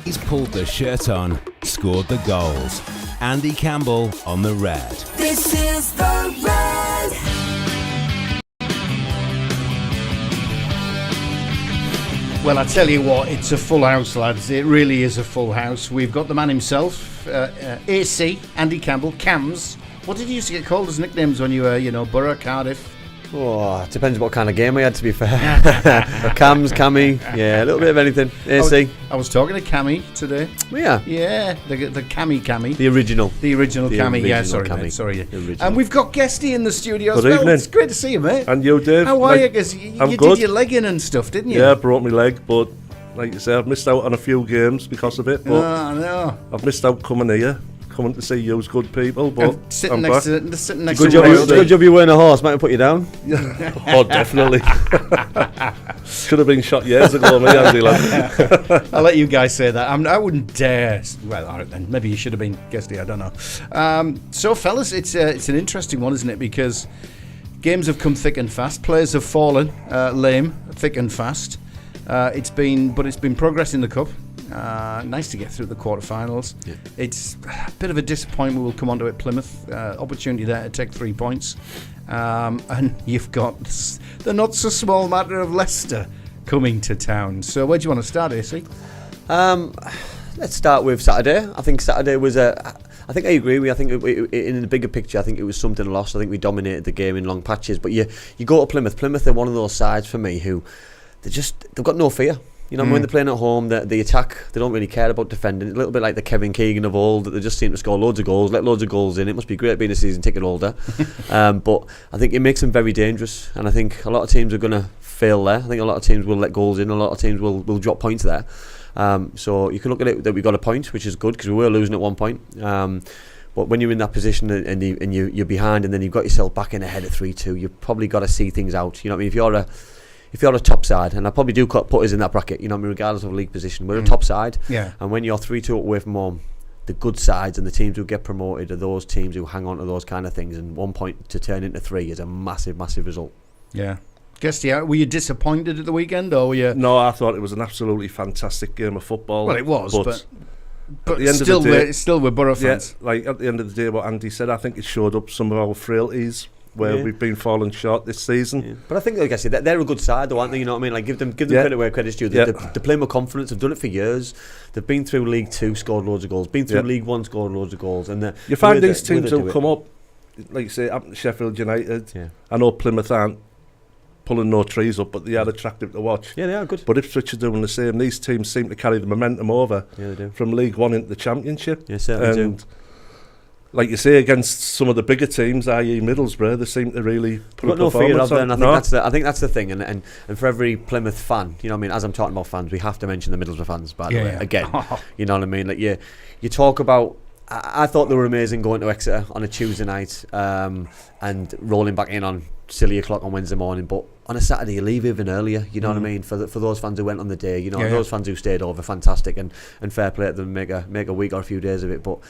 He's pulled the shirt on, scored the goals. Andy Campbell on the Red. This is the Red. Well, I tell you what, it's a full house, lads. It really is a full house. We've got the man himself, AC, Andy Campbell, Cams. What did you used to get called as nicknames when you were, Boro, Cardiff? Oh, it depends what kind of game we had, to be fair. Cams, Cammy, yeah, a little bit of anything. AC. I was talking to Cammy today. Yeah. Yeah, the Cammy. The original. The original Cammy, yeah, original sorry, Cammy. mate, sorry. The original. And we've got Guesty in the studio as Good well. evening. It's great to see you, mate. And you, Dave? How are you? Because you I'm did good. your leg in and stuff, didn't you? Yeah, I broke my leg, but like you say, I've missed out on a few games because of it. But Oh, no. I've missed out coming to see you's good people. But Sitting I'm next back. to Good job, royalty. good job you weren't a horse, might have put you down. Oh, definitely. Should have been shot years ago, me, Andy. Lad. I'll let you guys say that. I wouldn't dare. Well, all right then. Maybe you should have been Guesty. I don't know. So, fellas, it's an interesting one, isn't it? Because games have come thick and fast. Players have fallen lame, thick and fast. It's been progress in the cup. Nice to get through the quarterfinals. Yeah. It's a bit of a disappointment. We'll come on to it. Plymouth opportunity there to take 3 points, and you've got the not so small matter of Leicester coming to town. So where do you want to start, AC? Let's start with Saturday. I think Saturday was I think I agree with you. I think in the bigger picture, I think it was something lost. I think we dominated the game in long patches. But you go to Plymouth. Plymouth are one of those sides for me who they've got no fear. You know, when they're playing at home, the attack, they don't really care about defending. A little bit like the Kevin Keegan of old, that they just seem to score loads of goals, let loads of goals in. It must be great being a season ticket holder. But I think it makes them very dangerous. And I think a lot of teams are going to fail there. I think a lot of teams will let goals in. A lot of teams will drop points there. So you can look at it that we got a point, which is good because we were losing at one point. But when you're in that position and you're behind and then you've got yourself back in ahead at 3-2, you've probably got to see things out. You know what I mean? If you're a top side, and I probably do put us in that bracket, you know what I mean, regardless of league position, we're a top side. Yeah. And when you're 3-2 away from home, the good sides and the teams who get promoted are those teams who hang on to those kind of things. And 1 point to turn into 3 is a massive, massive result. Yeah. Guesty, were you disappointed at the weekend, or were you? No, I thought it was an absolutely fantastic game of football. Well, it was, but at the end still, of the day, still we're Boro fans. Yeah, like at the end of the day, what Andy said, I think it showed up some of our frailties where we've been falling short this season. Yeah. But I think, like I said, they're a good side, though, aren't they? You know what I mean? Like give them credit where credit's due. They're playing with confidence. They've done it for years. They've been through League 2, scored loads of goals. Been through League 1, scored loads of goals. And you find these teams who come up, like you say, up to Sheffield United. Yeah. I know Plymouth aren't pulling no trees up, but they are attractive to watch. Yeah, they are good. But Ipswich are doing the same. These teams seem to carry the momentum over from League 1 into the Championship. Yeah, certainly do. Like you say, against some of the bigger teams, i.e. Middlesbrough, they seem to really put a no fear of them. I think that's the thing. And for every Plymouth fan, you know what I mean, as I'm talking about fans, we have to mention the Middlesbrough fans, by the way. Again, you know what I mean? Like you talk about, I thought they were amazing going to Exeter on a Tuesday night and rolling back in on silly o'clock on Wednesday morning, but on a Saturday you leave even earlier, you know what I mean, for those fans who went on the day, you know, those fans who stayed over, fantastic, and fair play to them, make a week or a few days of it. But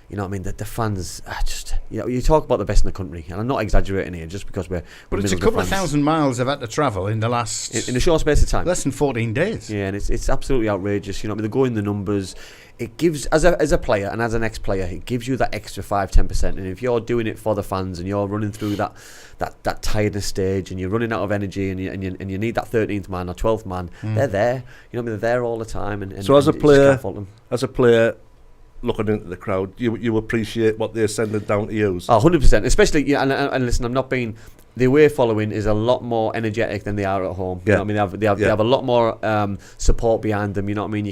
you know what I mean, the fans are just, you know, you talk about the best in the country, and I'm not exaggerating here just because we're it's a couple of thousand miles I've had to travel in the last in a short space of time, less than 14 days. Yeah, and it's absolutely outrageous. You know what I mean, they're going the numbers. It gives, as a player and as an ex-player, it gives you that extra 5-10%. And if you're doing it for the fans and you're running through that tiredness stage and you're running out of energy and you need that 13th man or 12th man, they're there. You know what I mean, they're there all the time. And so as a player, looking into the crowd, you appreciate what they're sending down to you. Oh, 100%. Especially, and listen, I'm not being. The away following is a lot more energetic than they are at home. You know what I mean, they have a lot more support behind them. You know what I mean.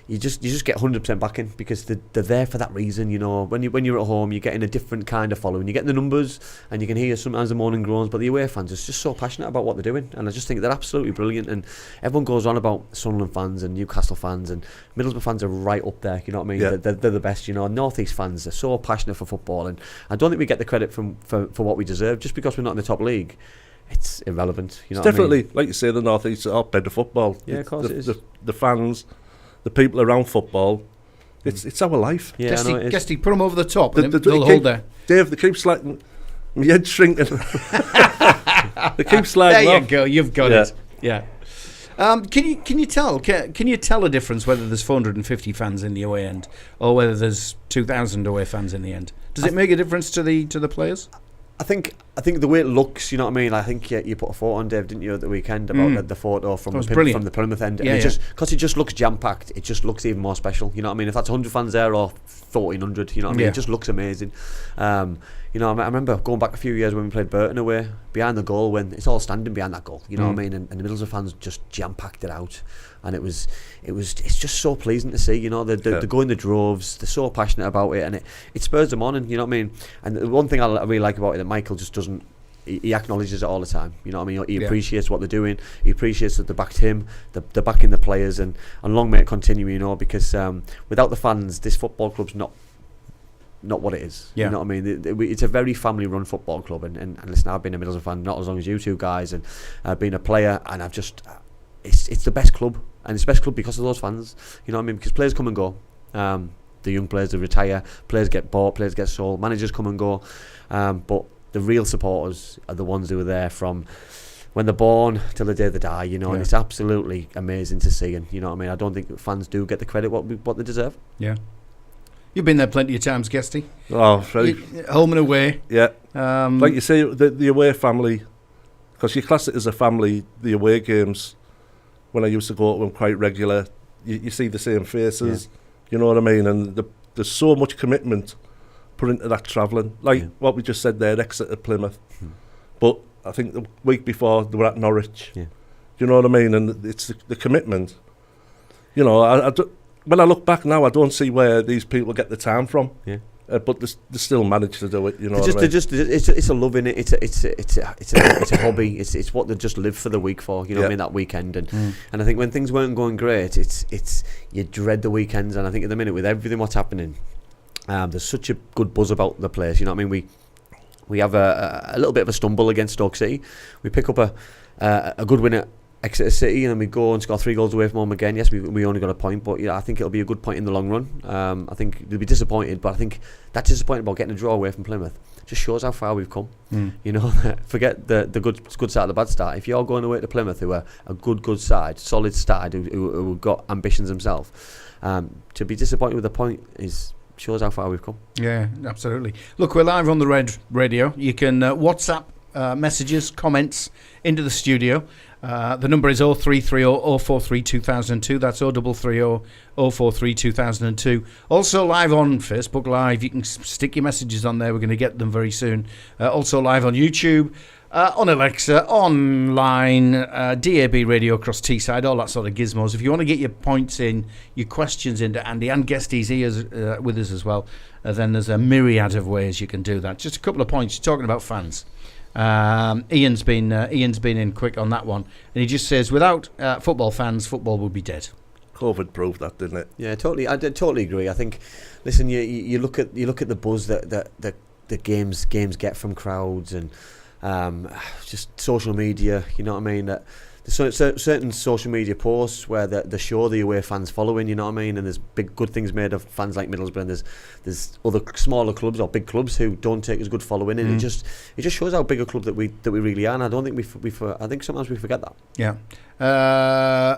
You just get 100% backing because they're there for that reason. You know, when you're at home, you're getting a different kind of following. You're getting the numbers, and you can hear sometimes the moaning groans. But the away fans are just so passionate about what they're doing, and I just think they're absolutely brilliant. And everyone goes on about Sunderland fans and Newcastle fans, and Middlesbrough fans are right up there. You know what I mean? Yeah. They're the best. You know, North East fans are so passionate for football, and I don't think we get the credit for what we deserve just because we're not in the top league. It's irrelevant. You know, it's definitely, like you say, the North East are up better football. Yeah, of course it is. The fans. The people around football, it's our life. Yeah, Guesty, put them over the top. They'll hold there. Dave, they keep sliding. My head's shrinking. They keep sliding. There you off. go. You've got it. Yeah. Can you tell a difference whether there's 450 fans in the away end or whether there's 2,000 away fans in the end? Does it make a difference to the players? I think the way it looks, you know what I mean. I think you put a photo on, Dave, didn't you, at the weekend about the photo from the Plymouth end, and because it just looks jam packed, it just looks even more special. You know what I mean? If that's 100 fans there or 1,400, you know what I mean? It just looks amazing. You know, I remember going back a few years when we played Burton away, behind the goal, when it's all standing behind that goal. You know what I mean? And the Middlesbrough fans just jam packed it out, and it's just so pleasing to see. You know, they go in the droves, they're so passionate about it, and it spurs them on. And you know what I mean? And the one thing I really like about it that Michael just doesn't. He acknowledges it all the time. You know what I mean? He appreciates what they're doing. He appreciates that they backed him. They're backing the players, and long may it continue. You know, because without the fans, this football club's not what it is. You know what I mean? It's a very family-run football club, and listen, I've been a Middlesbrough fan not as long as you two guys, and I've been a player, and I've just it's the best club, and it's the best club because of those fans. You know what I mean? Because players come and go. The young players, they retire. Players get bought. Players get sold. Managers come and go. But the real supporters are the ones who are there from when they're born till the day they die, you know, and it's absolutely amazing to see. And you know what I mean? I don't think fans do get the credit what they deserve. Yeah. You've been there plenty of times, Guesty. Oh, very. Home and away. Yeah. Like you say, the away family, because you class it as a family, the away games, when I used to go to them quite regular, you see the same faces, you know what I mean? And there's so much commitment put into that travelling, like what we just said there, Exeter, Plymouth. But I think the week before they were at Norwich. You know what I mean? And it's the commitment. You know, when I look back now, I don't see where these people get the time from. But they still manage to do it. You know, it's a love in it. It's a hobby. It's what they just live for the week for. You know what I mean? That weekend, and I think when things weren't going great, it's you dread the weekends. And I think at the minute with everything what's happening, there's such a good buzz about the place. You know what I mean? We have a little bit of a stumble against Stoke City. We pick up a good win at Exeter City, and then we go and score 3 goals away from home again. Yes, we only got a point, but I think it'll be a good point in the long run. I think they'll be disappointed, but I think that disappointment about getting a draw away from Plymouth just shows how far we've come. You know, forget the good side of the bad start. If you're going away to Plymouth, who are a good side, solid side, who got ambitions themselves, to be disappointed with a point shows how far we've come. Yeah, absolutely. Look, we're live on the Red Radio. You can WhatsApp messages, comments into the studio. The number is 0330 043 2002. That's 0330 043 2002. Also live on Facebook Live. You can stick your messages on there. We're going to get them very soon. Also live on YouTube, on Alexa, online, DAB radio across Teesside, all that sort of gizmos. If you want to get your points in, your questions into Andy and Guesty's here with us as well, then there's a myriad of ways you can do that. Just a couple of points. You're talking about fans. Ian's been in quick on that one, and he just says without football fans, football would be dead. COVID proved that, didn't it? Yeah, totally. I totally agree. I think, listen, you look at the buzz that the games get from crowds, and just social media. You know what I mean? That there's certain social media posts where they show the away fans following. You know what I mean? And there's big good things made of fans like Middlesbrough, and there's other smaller clubs or big clubs who don't take as good following, and it just shows how big a club that we really are. And I don't think I think sometimes we forget that. Yeah.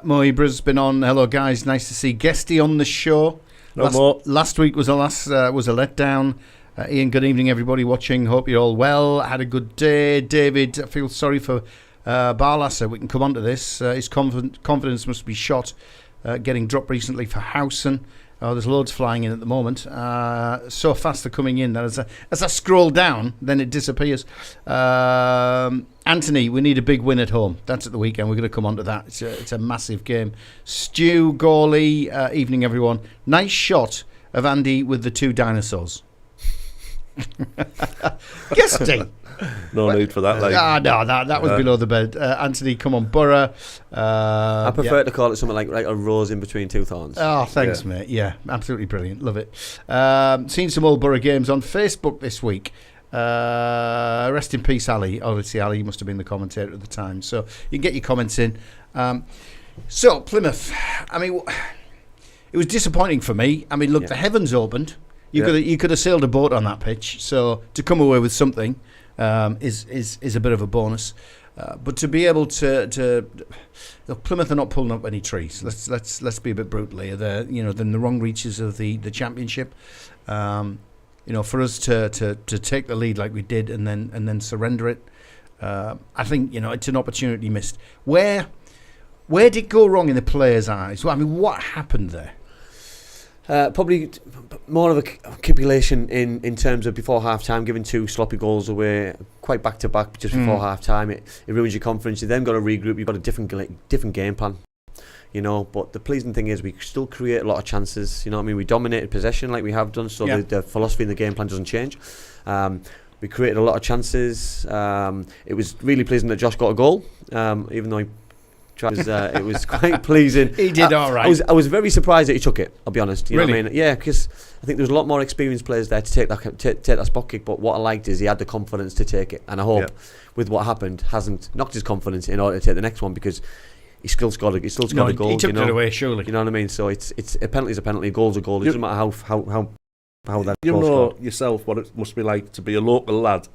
Mo Ibra's been on. Hello guys, nice to see Guesty on the show. Last week was a letdown. Ian, good evening everybody watching. Hope you're all well. Had a good day. David, I feel sorry for Barlasser. We can come on to this. His confidence must be shot. Getting dropped recently for Howson. There's loads flying in at the moment. So fast they're coming in that as I scroll down, then it disappears. Anthony, we need a big win at home. That's at the weekend. We're going to come on to that. It's a massive game. Stu Gawley, evening everyone. Nice shot of Andy with the 2 dinosaurs. Guesty. No need for that. No, that was below the bed. Anthony, come on, Boro. I prefer to call it something like a rose in between 2 thorns. Oh, thanks, mate. Yeah, absolutely brilliant. Love it. Seen some old Boro games on Facebook this week. Rest in peace, Ali. Obviously, Ali must have been the commentator at the time. So you can get your comments in. So, Plymouth. I mean, it was disappointing for me. I mean, look, the heavens opened. You could have sailed a boat on that pitch. So to come away with something is a bit of a bonus. But to be able to look, Plymouth are not pulling up any trees. Let's be a bit brutal here. They're they're in the wrong reaches of the championship. For us to take the lead like we did and then surrender it, I think it's an opportunity missed. Where did it go wrong in the players' eyes? Well, I mean, what happened there? Probably more of a capitulation in terms of before half time, giving 2 sloppy goals away quite back to back just before half time. It ruins your confidence. You then got to regroup. You've got a different game plan. But the pleasing thing is we still create a lot of chances. We dominated possession like we have done, so the philosophy in the game plan doesn't change. We created a lot of chances. It was really pleasing that Josh got a goal, even though it was quite pleasing. He did all right. I was very surprised that he took it, I'll be honest. You know Really? what I mean? Yeah, because I think there was a lot more experienced players there to take that spot kick, but what I liked is he had the confidence to take it, and I hope with what happened hasn't knocked his confidence in order to take the next one, because he still scored a goal. He took it away, surely. You know what I mean? So it's a penalty's a penalty, a goal's a goal. It doesn't matter how that You goal's know scored. yourself what it must be like to be a local lad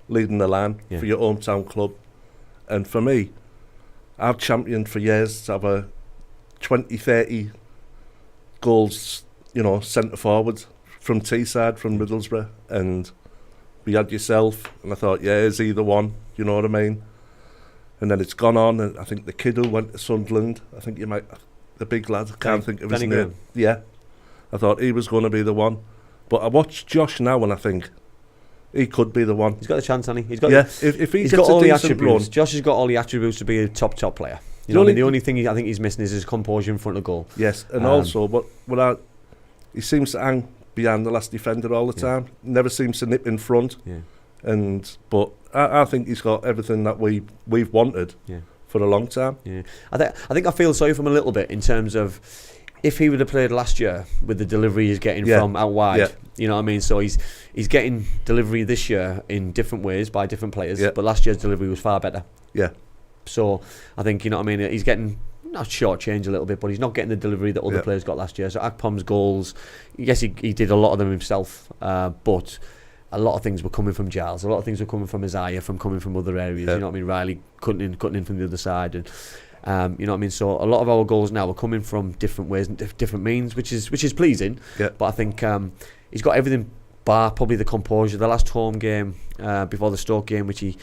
leading the line for your hometown club. And for me, I've championed for years to have a 20, 30 goals, centre forward from Teesside, from Middlesbrough, and we had yourself, and I thought, is either one, you know what I mean? And then it's gone on, and I think the kid who went to Sunderland, I think the big lad, I can't think of his name. Yeah, I thought he was going to be the one. But I watch Josh now, and I think he could be the one. He's got a chance, hasn't he? If he he's gets got all a the decent attributes. run. Josh has got all the attributes to be a top player. The only thing I think he's missing is his composure in front of goal. Yes, and also, he seems to hang behind the last defender all the time. Never seems to nip in front. Yeah. But I think he's got everything that we've wanted for a long time. Yeah, I think I feel sorry for him a little bit in terms of if he would have played last year with the delivery he's getting from out wide. You know what I mean? So he's getting delivery this year in different ways by different players, but last year's delivery was far better. Yeah. So I think, you know what I mean, he's getting not short-changed a little bit, but he's not getting the delivery that other players got last year. So Akpom's goals, yes, he did a lot of them himself, but a lot of things were coming from Giles, a lot of things were coming from Isaiah, coming from other areas. You know what I mean? Riley cutting in from the other side, and you know what I mean. So a lot of our goals now are coming from different ways and different means, which is pleasing. But I think he's got everything bar probably the composure. The last home game before the Stoke game, which he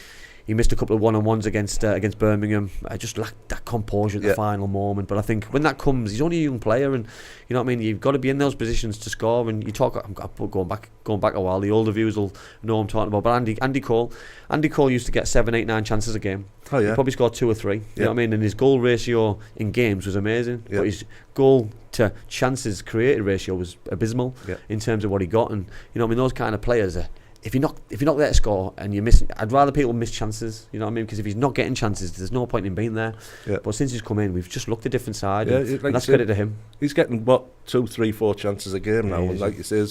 missed a couple of one-on-ones against Birmingham. I just lacked that composure at the final moment. But I think when that comes, he's only a young player, and you know what I mean. You've got to be in those positions to score. And you talk, I'm going back a while. The older viewers will know what I'm talking about. But Andy Cole used to get 7, 8, 9 chances a game. He probably scored 2 or 3. You know what I mean. And his goal ratio in games was amazing. But his goal to chances created ratio was abysmal in terms of what he got. And you know what I mean. Those kind of players are. If you're not there to score and you're missing, I'd rather people miss chances. You know what I mean? Because if he's not getting chances, there's no point in being there. But since he's come in, we've just looked a different side, and that's credit to him. He's getting 2, 3, 4 chances a game now, and like you say,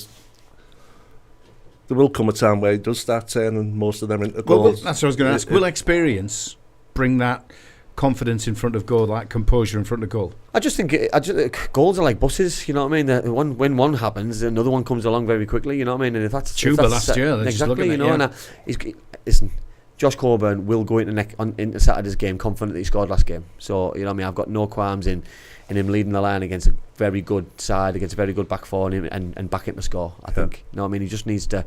there will come a time where he does start turning most of them into goals. Well, that's what I was going to ask. Will experience bring that confidence in front of goal, that composure in front of goal? I just think goals are like buses. You know what I mean? When one happens, another one comes along very quickly. You know what I mean? And if that's last year, exactly. You know, and listen, Josh Coburn will go into Saturday's game confident that he scored last game. So you know what I mean? I've got no qualms in him leading the line against a very good side, against a very good back four, and back him to score. I think. You know what I mean? He just needs to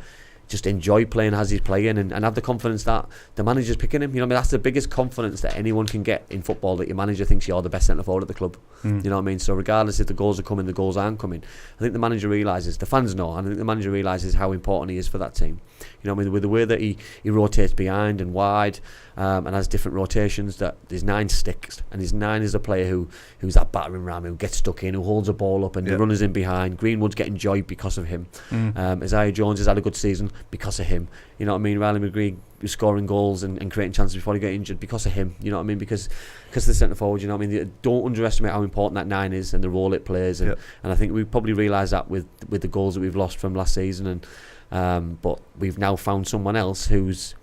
just enjoy playing as he's playing and have the confidence that the manager's picking him. You know what I mean? That's the biggest confidence that anyone can get in football, that your manager thinks you're the best centre forward at the club. You know what I mean? So regardless if the goals are coming, the goals aren't coming, I think the manager realises, the fans know, and I think the manager realises how important he is for that team. You know what I mean? With the way that he rotates behind and wide, and has different rotations, that his 9 sticks, and his 9 is a player who's that battering ram, who gets stuck in, who holds a ball up, and the runners in behind. Greenwood's getting joy because of him. Isaiah Jones has had a good season because of him. You know what I mean? Riley McGree was scoring goals and creating chances before he got injured because of him. You know what I mean? Because the centre forward. You know what I mean? Don't underestimate how important that 9 is and the role it plays. And I think we probably realise that with the goals that we've lost from last season. And but we've now found someone else who's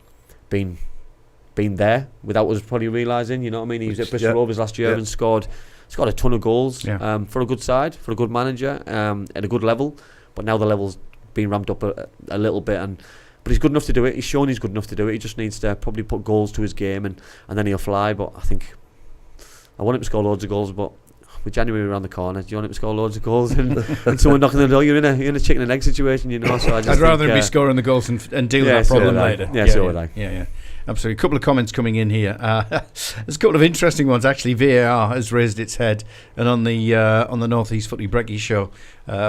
been there without us probably realising. You know what I mean? He was at Bristol Rovers last year and scored a ton of goals for a good side, for a good manager, at a good level. But now the level's been ramped up a little bit, but he's good enough to do it. He's shown he's good enough to do it. He just needs to probably put goals to his game, and then he'll fly. But I think I want him to score loads of goals, but with January around the corner, do you want him to score loads of goals and someone knocking on the door? You're in a chicken and egg situation, you know. So I'd rather him be scoring the goals and deal with that problem later. Yeah, so would I. Yeah. Absolutely. A couple of comments coming in here. There's a couple of interesting ones actually. VAR has raised its head, and on the North East Footy Brekkie show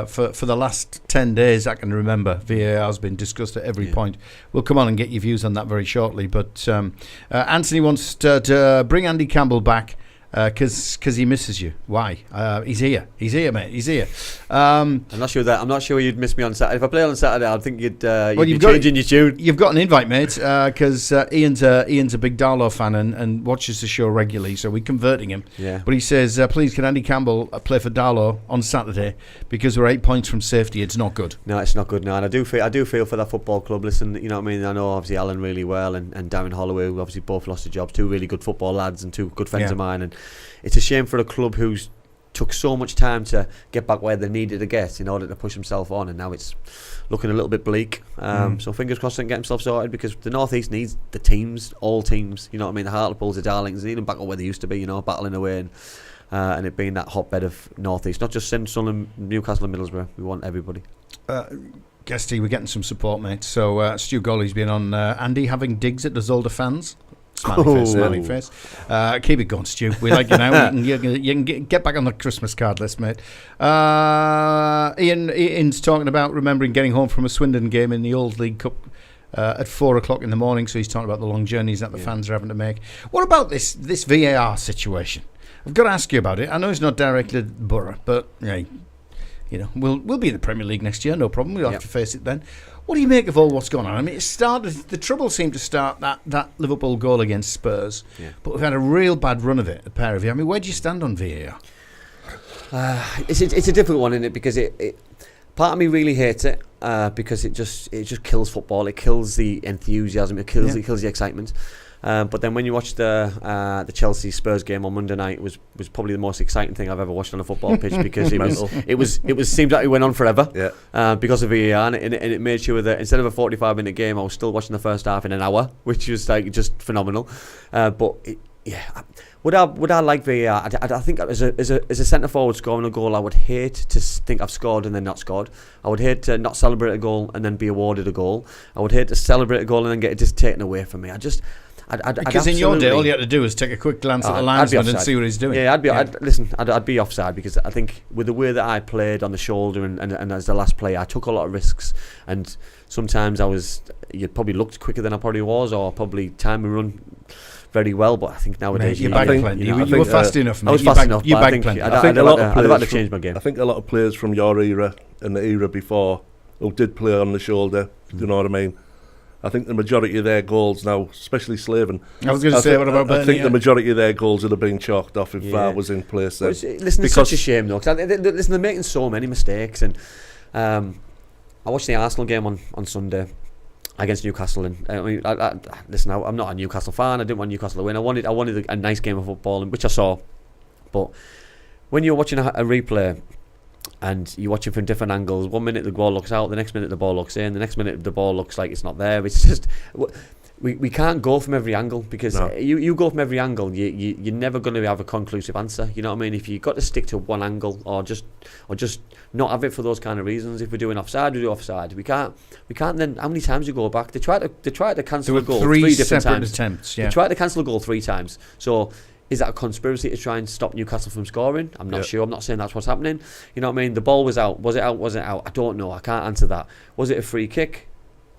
for the last 10 days I can remember, VAR has been discussed at every point. We'll come on and get your views on that very shortly. But Anthony wants to bring Andy Campbell back. Because he misses you. Why? He's here, mate. He's here. I'm not sure you'd miss me on Saturday. If I play on Saturday, I think you'd be changing your tune. You've got an invite, mate. Because Ian's a big Darlow fan and watches the show regularly, so we're converting him. Yeah. But he says, please, can Andy Campbell play for Darlow on Saturday? Because we're 8 points from safety. It's not good. No, it's not good. No, and I do feel for that football club. Listen, you know what I mean. I know obviously Alan really well, and Darren Holloway, who obviously both lost their jobs. Two really good football lads and two good friends of mine, and it's a shame for a club who's took so much time to get back where they needed to get in order to push himself on, and now it's looking a little bit bleak. So fingers crossed they can get himself sorted, because the North East needs the teams, all teams. You know what I mean? The Hartlepool, the Darlingtons, they need them back up where they used to be. You know, battling away and it being that hotbed of North East, not just Sunderland, Newcastle, and Middlesbrough. We want everybody. Guesty, we're getting some support, mate. So Stu Golly's been on Andy having digs at the Zolder fans. Smiling face. Keep it going, Stu. We like you now. You can get back on the Christmas card list, mate. Ian's talking about remembering getting home from a Swindon game in the Old League Cup at 4 o'clock in the morning. So he's talking about the long journeys that the fans are having to make. What about this VAR situation? I've got to ask you about it. I know it's not directed at Boro, but you know, we'll be in the Premier League next year, no problem. We'll have to face it then. What do you make of all what's going on? I mean, the trouble seemed to start that Liverpool goal against Spurs, but we've had a real bad run of it, a pair of you. I mean, where do you stand on VAR? It's a difficult one, isn't it? Because it part of me really hates it because it just kills football. It kills the enthusiasm. It kills the excitement. But then when you watch the Chelsea Spurs game on Monday night, it was probably the most exciting thing I've ever watched on a football pitch, because it seemed like it went on forever because of VAR, and it made sure that instead of a 45-minute game, I was still watching the first half in an hour, which was like just phenomenal. Would I like VAR? I think as a centre forward scoring a goal, I would hate to think I've scored and then not scored. I would hate to not celebrate a goal and then be awarded a goal. I would hate to celebrate a goal and then get it just taken away from me. Because in your day, all you had to do was take a quick glance at the linesman and see what he's doing. Yeah, I'd be offside, because I think with the way that I played on the shoulder and as the last player, I took a lot of risks, and sometimes you probably looked quicker than I probably was, or probably time and run very well, but I think nowadays you were fast enough. Mate. I was fast enough. You I bagged think plenty. I'd have to change my game. I think a lot of players from your era and the era before who did play on the shoulder, do you know what I mean? I think the majority of their goals now, especially Slaven, I was going to say, what about Burnley? I think the majority of their goals would have been chalked off if VAR was in place then. Listen, it's such a shame though, because they're making so many mistakes, and I watched the Arsenal game on Sunday against Newcastle, and listen, I'm not a Newcastle fan. I didn't want Newcastle to win. I wanted a nice game of football, which I saw. But when you're watching a replay and you're watching from different angles, 1 minute the ball looks out, the next minute the ball looks in, the next minute the ball looks like it's not there. It's just we can't go from every angle, because you go from every angle, you're never going to have a conclusive answer. You know what I mean? If you've got to stick to one angle, or just not have it for those kind of reasons. If we're doing offside, we do offside. We can't. Then how many times you go back? They try to cancel a goal three different times. Attempts. They tried to cancel a goal 3 times. So is that a conspiracy to try and stop Newcastle from scoring? I'm not sure. I'm not saying that's what's happening. You know what I mean? The ball was out. Was it out? Was it out? I don't know. I can't answer that. Was it a free kick?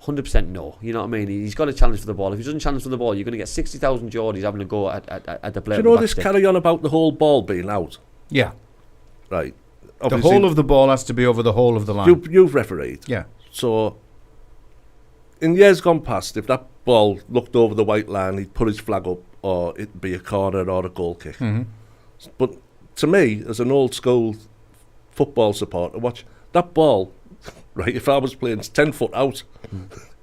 100% no. You know what I mean? He's got to challenge for the ball. If he doesn't challenge for the ball, you're going to get 60,000 Geordies having a go at the player. Do you know this carry on about the whole ball being out? Yeah. Right. Obviously, the whole of the ball has to be over the whole of the line. You've refereed. Yeah. So, in years gone past, if that ball looked over the white line, he'd put his flag up, or it'd be a corner or a goal kick. Mm-hmm. But to me, as an old school football supporter, watch that ball, right, if I was playing 10 foot out,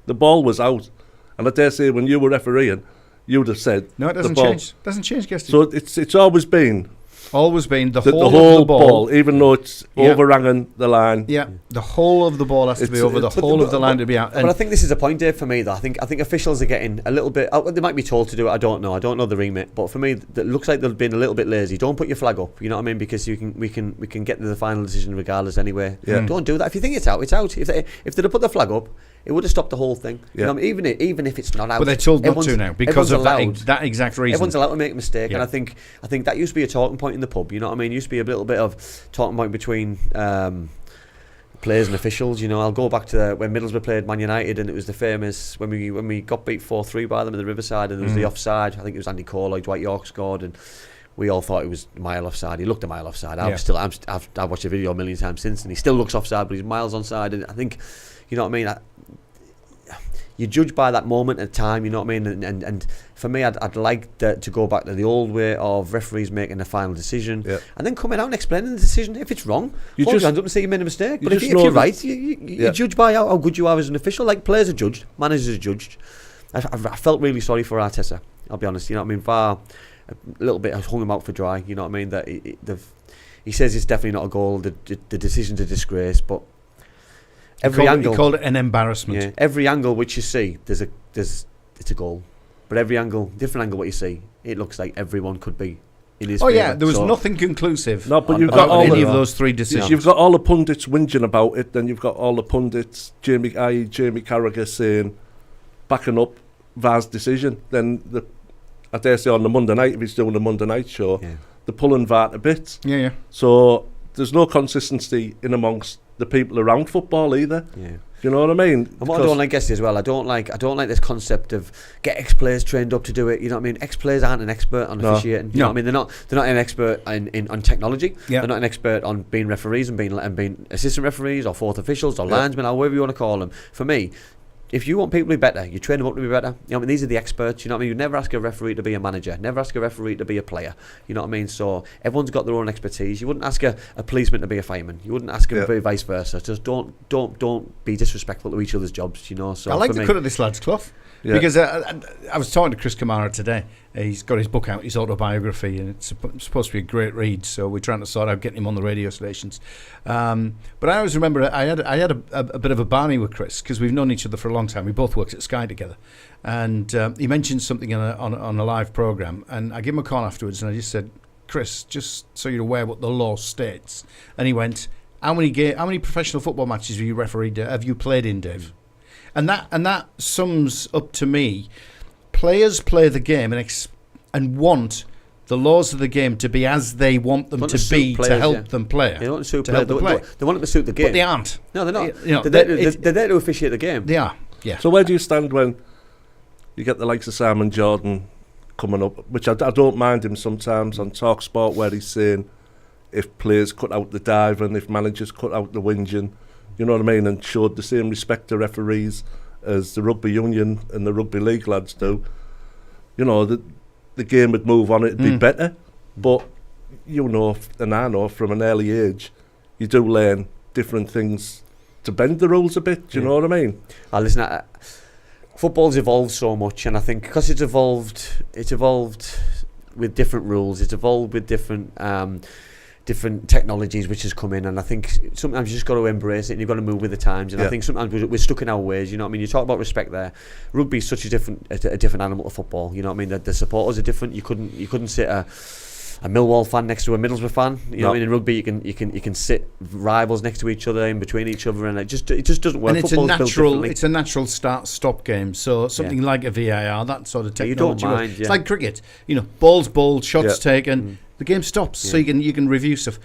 the ball was out. And I dare say when you were refereeing, you'd have said... No, it doesn't change. It doesn't change, Guesty. So it's always been Always been the The whole whole of the ball. even though it's overhanging the line. Yeah, the whole of the ball has to be over the whole of the line to be out. But I think this is a point, Dave, for me, though. I think officials are getting a little bit... they might be told to do it, I don't know the remit. But for me, it looks like they've been a little bit lazy. Don't put your flag up, you know what I mean? Because we can get to the final decision regardless anyway. Yeah. Don't do that. If you think it's out, it's out. If they'd have put the flag up, it would have stopped the whole thing. Yeah. You know what I mean? Even if it's not out. But they're told not to now because of that exact reason. Everyone's allowed to make a mistake, Yeah. and I think that used to be a talking point in the pub. You know what I mean? It used to be a little bit of talking point between players and officials. You know, I'll go back to when Middlesbrough played Man United, and it was the famous when we got beat 4-3 by them at the Riverside, and there was the offside. I think it was Andy Cole, Dwight York scored, and we all thought it was a mile offside. He looked a mile offside. I've watched the video a million times since, and he still looks offside, but he's miles onside. And I think, you know what I mean. You judge by that moment at time, you know what I mean? And for me, I'd like to go back to the old way of referees making a final decision and then coming out and explaining the decision. If it's wrong, hold your hand up and say you made a mistake. But if you're right, you judge by how good you are as an official. Like players are judged, managers are judged. I felt really sorry for Arteta, I'll be honest. You know what I mean? VAR, a little bit hung him out for dry, you know what I mean? That he says it's definitely not a goal, the decision's a disgrace, but he called it an embarrassment. Yeah, every angle which you see, it's a goal. But every different angle what you see, it looks like everyone could be in his favour. Yeah, there was nothing conclusive. No, but you've got all any of those three decisions. You've got all the pundits whinging about it, then you've got all the pundits, Jamie Carragher saying, backing up VAR's decision. Then I dare say on the Monday night, if he's doing the Monday night show, they're pulling VAR to bits. Yeah. So there's no consistency in amongst the people around football either. Yeah. You know what I mean? And what I don't like, Guesty, as well, I don't like this concept of get ex-players trained up to do it. You know what I mean? Ex-players aren't an expert on officiating. You know what I mean? They're not an expert on technology. Yeah. They're not an expert on being referees and being assistant referees or fourth officials or linesmen or whatever you want to call them. For me, if you want people to be better, you train them up to be better. You know what I mean? These are the experts. You know what I mean? You never ask a referee to be a manager. Never ask a referee to be a player. You know what I mean? So everyone's got their own expertise. You wouldn't ask a policeman to be a fireman. You wouldn't ask him to be vice versa. Just don't be disrespectful to each other's jobs. You know. So I like the cut of this lad's cloth. Yeah. Because I was talking to Chris Kamara today. He's got his book out, his autobiography, and it's supposed to be a great read. So we're trying to sort out getting him on the radio stations. But I always remember I had a bit of a barney with Chris because we've known each other for a long time. We both worked at Sky together, and he mentioned something on a live program, and I gave him a call afterwards, and I just said, Chris, just so you're aware what the law states. And he went, how many professional football matches have you played in, Dave? And that sums up to me. Players play the game and want the laws of the game to be as they want them to be players, to help them play. They want to help them play. They want them to suit the game. But they aren't. No, they're not. You know, they're there to officiate the game. They are, yeah. So where do you stand when you get the likes of Simon Jordan coming up, which I don't mind him sometimes on TalkSport, where he's saying if players cut out the diving, if managers cut out the whinging, you know what I mean, and showed the same respect to referees as the rugby union and the rugby league lads do, you know, the game would move on, it'd be better. But you know, and I know from an early age, you do learn different things to bend the rules a bit, do you know what I mean? Listen, football's evolved so much, and I think because it's evolved with different rules, it's evolved with different technologies which has come in, and I think sometimes you just got to embrace it and you've got to move with the times, and I think sometimes we're stuck in our ways, you know what I mean? You talk about respect there. Rugby is such a different animal to football, you know what I mean? The supporters are different. You couldn't sit a Millwall fan next to a Middlesbrough fan, you know what I mean? In rugby you can sit rivals next to each other, in between each other, and it just doesn't work. And it's a natural start-stop game, so something like a VAR, that sort of technology, you don't mind, it's like cricket, you know, balls bowled, shots taken, the game stops, so you can review stuff.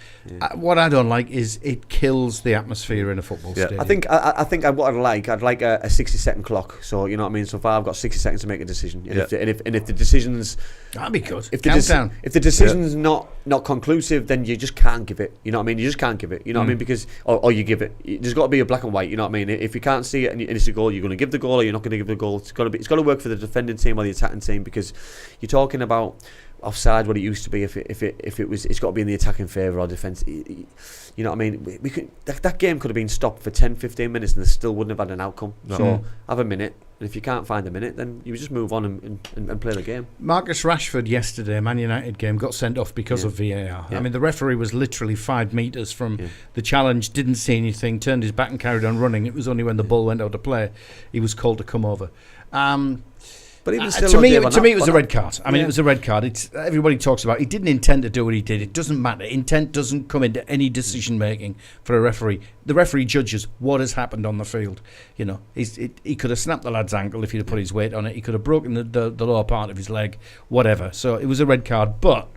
What I don't like is it kills the atmosphere in a football stadium. I think what I'd like a 60-second clock. So you know what I mean. So far, I've got 60 seconds to make a decision. And if the decision's that'd be good. If the decision's not conclusive, then you just can't give it. You know what I mean. You just can't give it. You know what I mean, because or you give it. There's got to be a black and white. You know what I mean. If you can't see it and it's a goal, you're going to give the goal or you're not going to give the goal. It's got to work for the defending team or the attacking team, because you're talking about offside what it used to be. If it was, it's got to be in the attacking favour or defence. You know what I mean? That game could have been stopped for 10-15 minutes and they still wouldn't have had an outcome. So have a minute, And if you can't find them in it, then you just move on and play the game. Marcus Rashford yesterday, Man United game, got sent off because of VAR. Yeah. I mean, the referee was literally 5 metres from the challenge, didn't see anything, turned his back and carried on running. It was only when the ball went out of play he was called to come over. But even still, to me, it was a red card. I mean, it was a red card. Everybody talks about he didn't intend to do what he did. It doesn't matter. Intent doesn't come into any decision making for a referee. The referee judges what has happened on the field. You know, he could have snapped the lad's ankle if he'd have put his weight on it. He could have broken the lower part of his leg, whatever. So it was a red card. But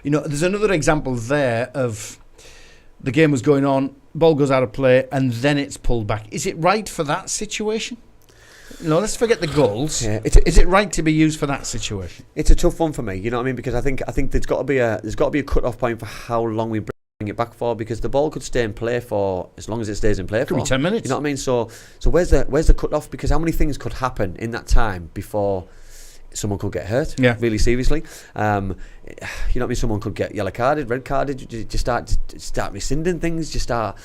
you know, there's another example there of the game was going on, ball goes out of play, and then it's pulled back. Is it right for that situation? No, let's forget the goals. Yeah, is it right to be used for that situation? It's a tough one for me, you know what I mean? Because I think there's got to be a cut-off point for how long we bring it back for, because the ball could stay in play for as long as it stays in play. Could be 10 minutes. You know what I mean? So where's the cut-off? Because how many things could happen in that time before someone could get hurt? Yeah. Really seriously. You know what I mean? Someone could get yellow carded, red carded. You start rescinding things. You start.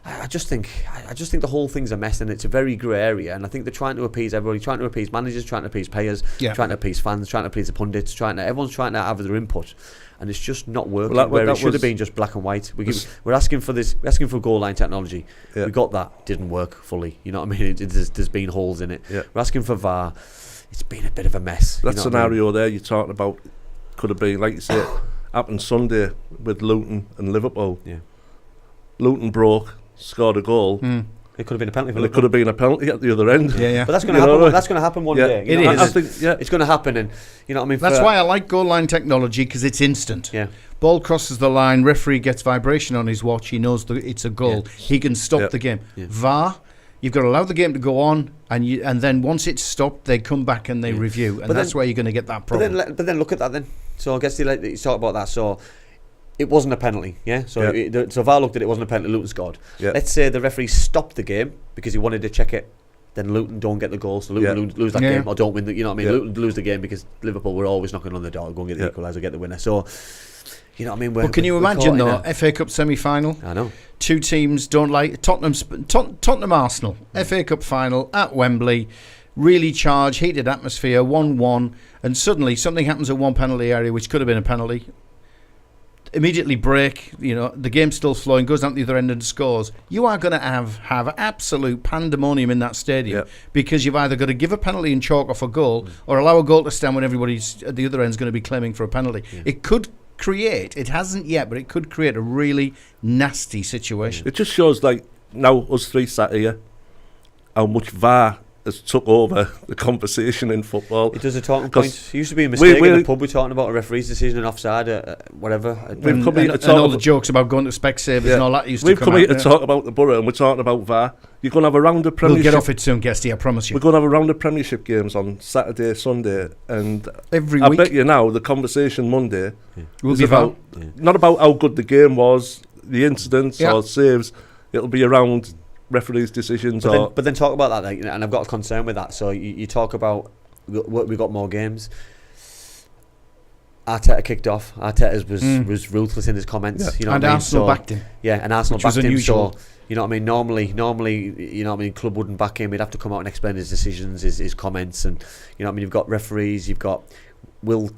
I just think the whole thing's a mess, and it's a very grey area. And I think they're trying to appease everybody, trying to appease managers, trying to appease players, trying to appease fans, trying to appease the pundits, everyone's trying to have their input, and it's just not working. Where it should have been just black and white. We're asking for goal line technology. Yeah. We got that, didn't work fully. You know what I mean? There's been holes in it. Yeah. We're asking for VAR. It's been a bit of a mess. That scenario there you're talking about could have been, like you said, happened Sunday with Luton and Liverpool. Yeah. Luton broke, scored a goal. It could have been a penalty. It could have been a penalty at the other end. But that's going to happen. That's going to happen one day. It is. I think, it's going to happen, and you know what I mean. That's why I like goal line technology, because it's instant. Yeah. Ball crosses the line. Referee gets vibration on his watch. He knows that it's a goal. Yeah. He can stop the game. Yeah. VAR. You've got to allow the game to go on, and then once it's stopped, they come back and they review, and that's where you're going to get that problem. But then look at that then. So I guess you talk about that. So it wasn't a penalty, yeah. So so VAR looked at it, wasn't a penalty. Luton scored. Yeah. Let's say the referee stopped the game because he wanted to check it. Then Luton don't get the goal, so Luton lose that game, or don't win. You know what I mean? Luton lose the game because Liverpool were always knocking on the door, go and get the equaliser, get the winner. So. You know what I mean? But can you imagine though, FA Cup semi-final? I know. Two teams don't like Tottenham Arsenal, FA Cup final at Wembley, really charged, heated atmosphere, 1-1, and suddenly something happens at one penalty area which could have been a penalty. Immediately break, you know, the game's still flowing, goes down to the other end and scores. You are going to have absolute pandemonium in that stadium because you've either got to give a penalty and chalk off a goal or allow a goal to stand when everybody's at the other end is going to be claiming for a penalty. It could create, it hasn't yet, but it could create a really nasty situation. It just shows, like, now us three sat here, how much VAR has took over the conversation in football. It does a talking point. It used to be a mistake in the pub. We're talking about a referee's decision and offside, whatever. And all the jokes about going to Specsavers and all that used to come out. We've come here to talk about the Boro, and we're talking about VAR. You're going to have a round of Premiership. We'll get off it soon, Guesty, I promise you. We're going to have a round of Premiership games on Saturday, Sunday, and every I week. bet you now the conversation Monday is about not about how good the game was, the incidents or saves. It'll be around referees' decisions. But then talk about that, like, and I've got a concern with that. So you talk about we got more games. Arteta kicked off. Arteta was ruthless in his comments. You know and what I mean? Arsenal backed him. Yeah, and Arsenal which backed was him. Unusual. So you know what I mean. Normally, you know what I mean. Club wouldn't back him. He'd have to come out and explain his decisions, his comments, and you know what I mean. You've got referees. You've got will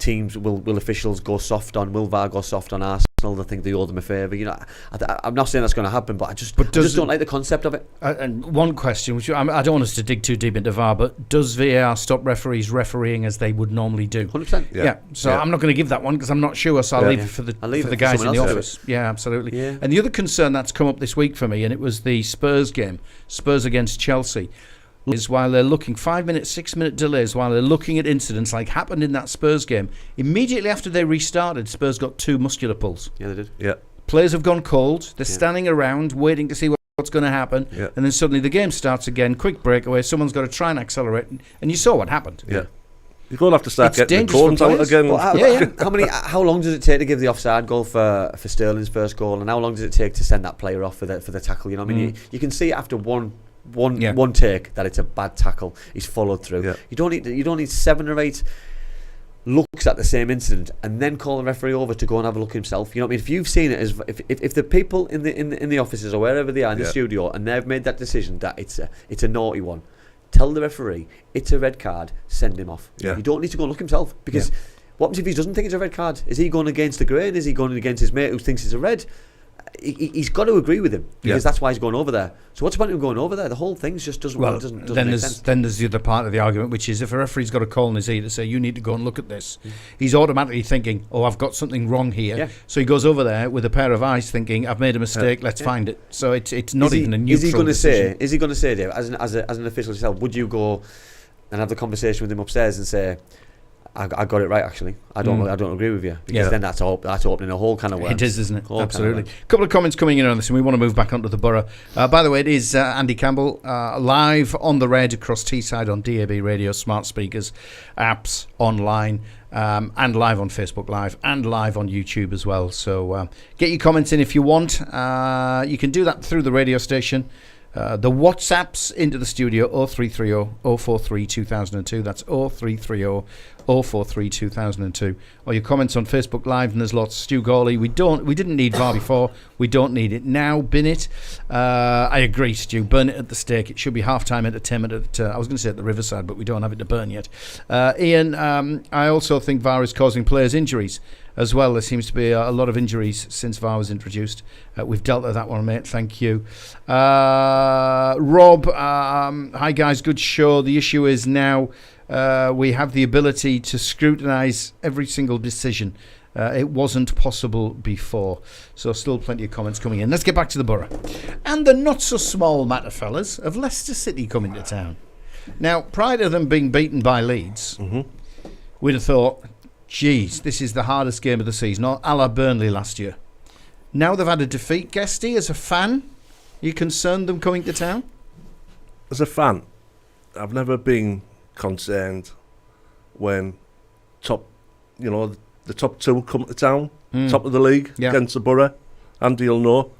officials go soft on? Will VAR go soft on Arsenal? I think they owe them a favour. You know, I'm not saying that's going to happen, but I just don't like the concept of it. And one question, which I don't want us to dig too deep into VAR, but does VAR stop referees refereeing as they would normally do? 100%. Yeah. So I'm not going to give that one because I'm not sure. So I'll leave it for the guys in the office. Yeah, absolutely. Yeah. And the other concern that's come up this week for me, and it was the Spurs game, Spurs against Chelsea. Is while they're looking 5-minute, 6-minute delays while they're looking at incidents like happened in that Spurs game. Immediately after they restarted, Spurs got 2 muscular pulls. Yeah, they did. Yeah, players have gone cold. They're standing around waiting to see what's going to happen, and then suddenly the game starts again. Quick breakaway. Someone's got to try and accelerate, and you saw what happened. Yeah, you're going to have to start getting the cones out again. How long does it take to give the offside goal for Sterling's first goal, and how long does it take to send that player off for the tackle? You know, what I mean, you can see after one take that it's a bad tackle. He's followed through. Yeah. You don't need 7 or 8 looks at the same incident and then call the referee over to go and have a look himself. You know what I mean? If you've seen it, if the people in the offices or wherever they are in the studio and they've made that decision that it's a naughty one, tell the referee it's a red card, send him off. Yeah. You don't need to go and look himself, because what happens if he doesn't think it's a red card? Is he going against the grain? Is he going against his mate who thinks it's a red? He's got to agree with him, because that's why he's going over there. So what's the point of him going over there? The whole thing just doesn't make sense. Then there's the other part of the argument, which is if a referee's got a call in his ear to say you need to go and look at this, he's automatically thinking, oh, I've got something wrong here. Yeah. So he goes over there with a pair of eyes thinking, I've made a mistake, let's find it. So it's not even a neutral decision. Is he going to say, Dave, as an official yourself, would you go and have the conversation with him upstairs and say, I got it right, actually. I don't agree with you, because then that's opening a whole kind of worms. It is, isn't it? Absolutely. A couple of comments coming in on this, and we want to move back onto the Boro. By the way, it is Andy Campbell live on the Red across Teesside on DAB radio, smart speakers, apps, online, and live on Facebook Live and live on YouTube as well. So get your comments in if you want. You can do that through the radio station. The WhatsApps into the studio 0330 043 2002. That's 0330 043 2002. Or your comments on Facebook Live, and there's lots. Stu Gawley, we didn't need VAR before, we don't need it now. Bin it. I agree, Stu. Burn it at the stake. It should be half-time entertainment at I was going to say at the Riverside, but we don't have it to burn yet. Ian, I also think VAR is causing players injuries as well. There seems to be a lot of injuries since VAR was introduced. We've dealt with that one, mate. Thank you. Rob, hi guys, good show. The issue is now we have the ability to scrutinise every single decision. It wasn't possible before. So still plenty of comments coming in. Let's get back to the Boro. And the not-so-small matter, fellas, of Leicester City coming to town. Now, prior to them being beaten by Leeds, we'd have thought, geez, this is the hardest game of the season, a la Burnley last year. Now they've had a defeat. Guesty, as a fan, are you concerned them coming to town? As a fan, I've never been concerned when the top two come to town, top of the league against the Boro. Andy will know.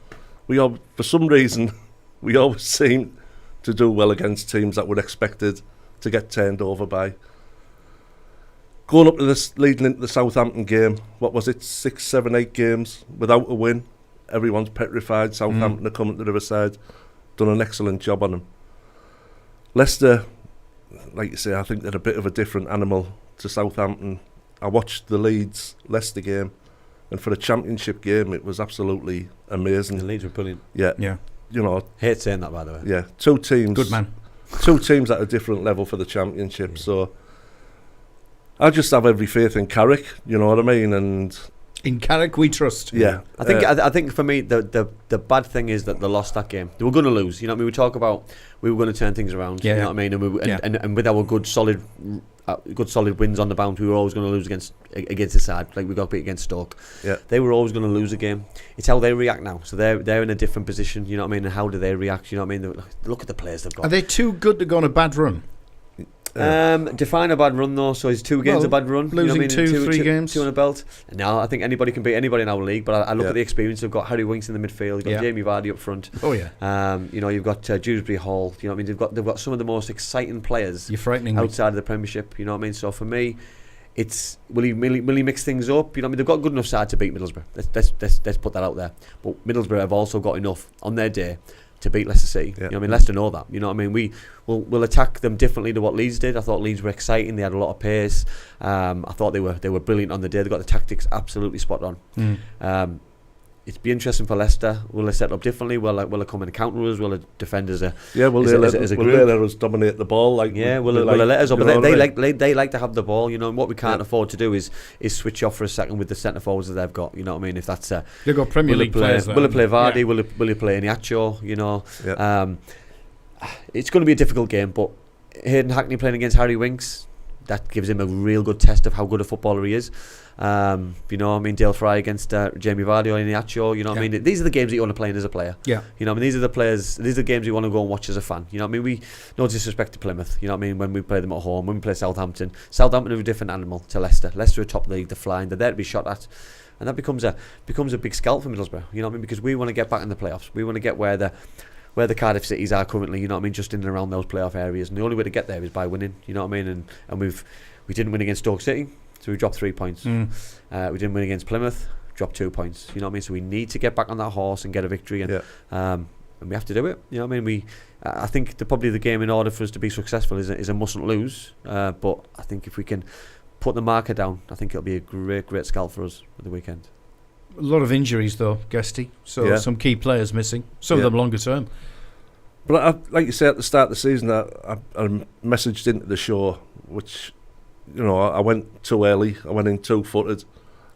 For some reason, we always seem to do well against teams that we're expected to get turned over by. Going up to this, leading into the Southampton game, what was it, 6, 7, 8 games without a win? Everyone's petrified. Southampton are coming to the Riverside. Done an excellent job on them. Leicester, like you say, I think they're a bit of a different animal to Southampton. I watched the Leeds-Leicester game, and for a championship game, it was absolutely amazing. The Leeds were brilliant. Yeah. Hate saying that, by the way. Yeah, two teams. Good man. Two teams at a different level for the championship. So I just have every faith in Carrick. You know what I mean? And in Carrick we trust. Yeah. I think for me the bad thing is that they lost that game. They were going to lose. You know what I mean? We talk about we were going to turn things around. Yeah. You know what I mean? And with our good solid wins on the bounce, we were always going to lose against the side. Like we got beat against Stoke. Yeah. They were always going to lose a game. It's how they react now. So they're in a different position. You know what I mean? And how do they react? You know what I mean? Look at the players they've got. Are they too good to go on a bad run? Define a bad run though. So is 2 games a bad run? Losing you know what I mean? 3 games, 2 on a belt. No, I think anybody can beat anybody in our league. But I look at the experience. They've got Harry Winks in the midfield. You've got Jamie Vardy up front. Oh yeah. You've got Dewsbury Hall. You know what I mean? They've got some of the most exciting players. You're frightening outside of the Premiership. You know what I mean? So for me, it's will he mix things up? You know what I mean? They've got a good enough side to beat Middlesbrough. Let's put that out there. But Middlesbrough have also got enough on their day to beat Leicester City. You know what I mean? Leicester know that. You know what I mean? We'll attack them differently to what Leeds did. I thought Leeds were exciting. They had a lot of pace. I thought they were brilliant on the day. They got the tactics absolutely spot on. It'd be interesting for Leicester. Will they set up differently? Will they come and counter us? Will they defend as a will they let us dominate the ball? Will they let us up? But they like to have the ball, you know. And what we can't afford to do is switch off for a second with the centre forwards that they've got. You know what I mean? If that's they've got Premier League players. Will they play Vardy? Yeah. Will they play Iheanacho? You know, it's going to be a difficult game. But Hayden Hackney playing against Harry Winks, that gives him a real good test of how good a footballer he is. You know what I mean? Dale Fry against Jamie Vardy or Iheanacho. You know what I mean? These are the games that you want to play in as a player. Yeah. You know what I mean? These are the games you want to go and watch as a fan. You know what I mean? No disrespect to Plymouth. You know what I mean? When we play them at home, when we play Southampton are a different animal to Leicester. Leicester are top league, they're flying, they're there to be shot at. And that becomes a big scalp for Middlesbrough. You know what I mean? Because we want to get back in the playoffs. We want to get where the Cardiff Cities are currently, you know what I mean, just in and around those playoff areas. And the only way to get there is by winning, you know what I mean? And we didn't win against Stoke City, so we dropped 3 points. We didn't win against Plymouth, dropped 2 points. You know what I mean? So we need to get back on that horse and get a victory. And and we have to do it. You know what I mean? I think probably the game in order for us to be successful is a mustn't lose. But I think if we can put the marker down, I think it'll be a great scalp for us at the weekend. A lot of injuries though, Guesty. So some key players missing. Some of them longer term. But like you say at the start of the season, I messaged into the show, which, you know, I went too early. I went in 2-footed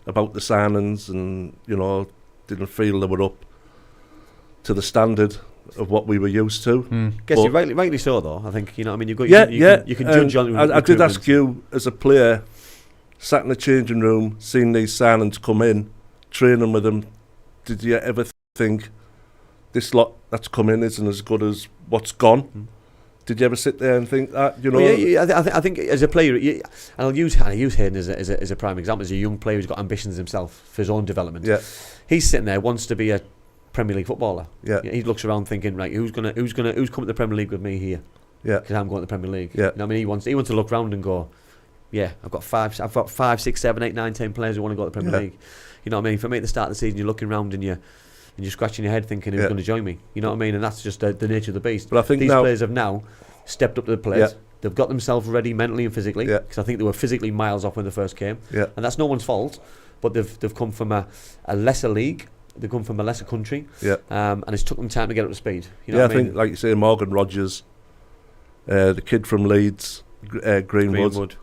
about the signings, and, you know, didn't feel they were up to the standard of what we were used to. Guess you rightly so though. I think, you know what I mean. You've got you can judge on. I did ask you as a player, sat in the changing room, seeing these signings come in, training with them. Did you ever think this lot that's come in isn't as good as what's gone? Did you ever sit there and think that? You know, I think as a player, and I'll use Hayden as a prime example. As a young player who's got ambitions himself for his own development. Yeah, he's sitting there, wants to be a Premier League footballer. Yeah, he looks around thinking, right, who's coming to the Premier League with me here? Yeah, because I'm going to the Premier League. Yeah, you know what I mean, he wants to look round and go, yeah, I've got 5, 6, 7, 8, 9, 10 players who want to go to the Premier League. You know what I mean? For me, at the start of the season, you're looking around and you're scratching your head thinking who's going to join me. You know what I mean? And that's just the nature of the beast. But I think these players have now stepped up to the plate. Yeah. They've got themselves ready mentally and physically, because I think they were physically miles off when they first came. Yeah. And that's no one's fault. But they've come from a lesser league. They've come from a lesser country. Yeah. And it's took them time to get up to speed. You know what I mean? Think, like you say, Morgan Rogers, the kid from Leeds, Greenwood.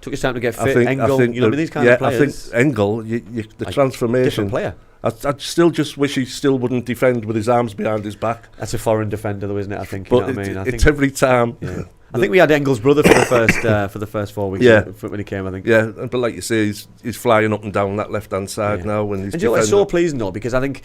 Took his time to get fit. Engel, you know, these kind of players. I think Engel, the transformation. Different player. I still just wish he still wouldn't defend with his arms behind his back. That's a foreign defender, though, isn't it? I think. But you know what I mean? It's every time. Yeah. I think we had Engel's brother for the first 4 weeks. When he came, I think. Yeah, but like you say, he's flying up and down that left hand side now. When he's and you know, it's so pleasing though, because I think